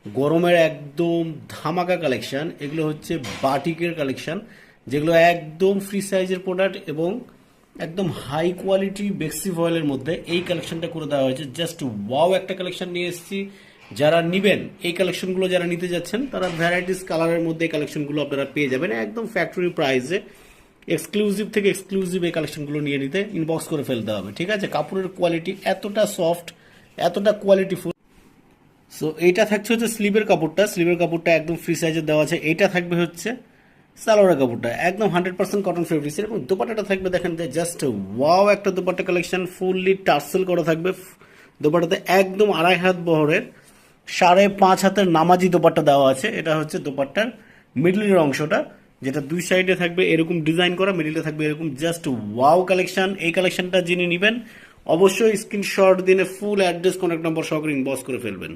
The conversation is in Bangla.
গরমের একদম ধামাকা কালেকশন। এগুলো হচ্ছে বাটিকের কালেকশন, যেগুলো একদম ফ্রি সাইজের প্রোডাক্ট এবং একদম হাই কোয়ালিটি বেক্সি ফয়েলের মধ্যে এই কালেকশনটা করে দেওয়া হয়েছে। জাস্ট ওয়াও একটা কালেকশন নিয়ে এসেছি। যারা নিবেন এই কালেকশনগুলো, যারা নিতে যাচ্ছেন, তারা ভ্যারাইটিস কালারের মধ্যে এই কালেকশনগুলো আপনারা পেয়ে যাবেন একদম ফ্যাক্টরি প্রাইসে। এক্সক্লুসিভ থেকে এক্সক্লুসিভ এই কালেকশনগুলো নিয়ে নিতে ইনবক্স করে ফেলতে হবে, ঠিক আছে? কাপড়ের কোয়ালিটি এতটা সফট, এতটা কোয়ালিটিফুল। সো এইটা থাকছে হচ্ছে স্লিভের কাপড়টা, স্লিভের কাপড়টা একদম ফ্রি সাইজের দেওয়া আছে। এইটা থাকবে হচ্ছে সালোয়ারের কাপড়টা, একদম 100% কটন ফেব্রিক্সের। এবং দোপাট্টাটা থাকবে দেখেন, জাস্ট ওয়াও একটা দোপাট্টা কালেকশন, ফুললি টার্সেল করা থাকবে। দোপাট্টাতে একদম 2.5 হাত বহরের 5.5 হাতের নামাজি দোপাট্টা দেওয়া আছে। এটা হচ্ছে দোপাট্টার মিডলের অংশটা, যেটা দুই সাইডে থাকবে এরকম ডিজাইন করা, মিডলে থাকবে এরকম। Just wow collection. এই কালেকশনটা যিনি নেবেন অবশ্যই স্ক্রিনশট দিনে ফুল অ্যাড্রেস, কন্ট্যাক্ট নম্বর সহকারে ইনবক্স করে ফেলবেন।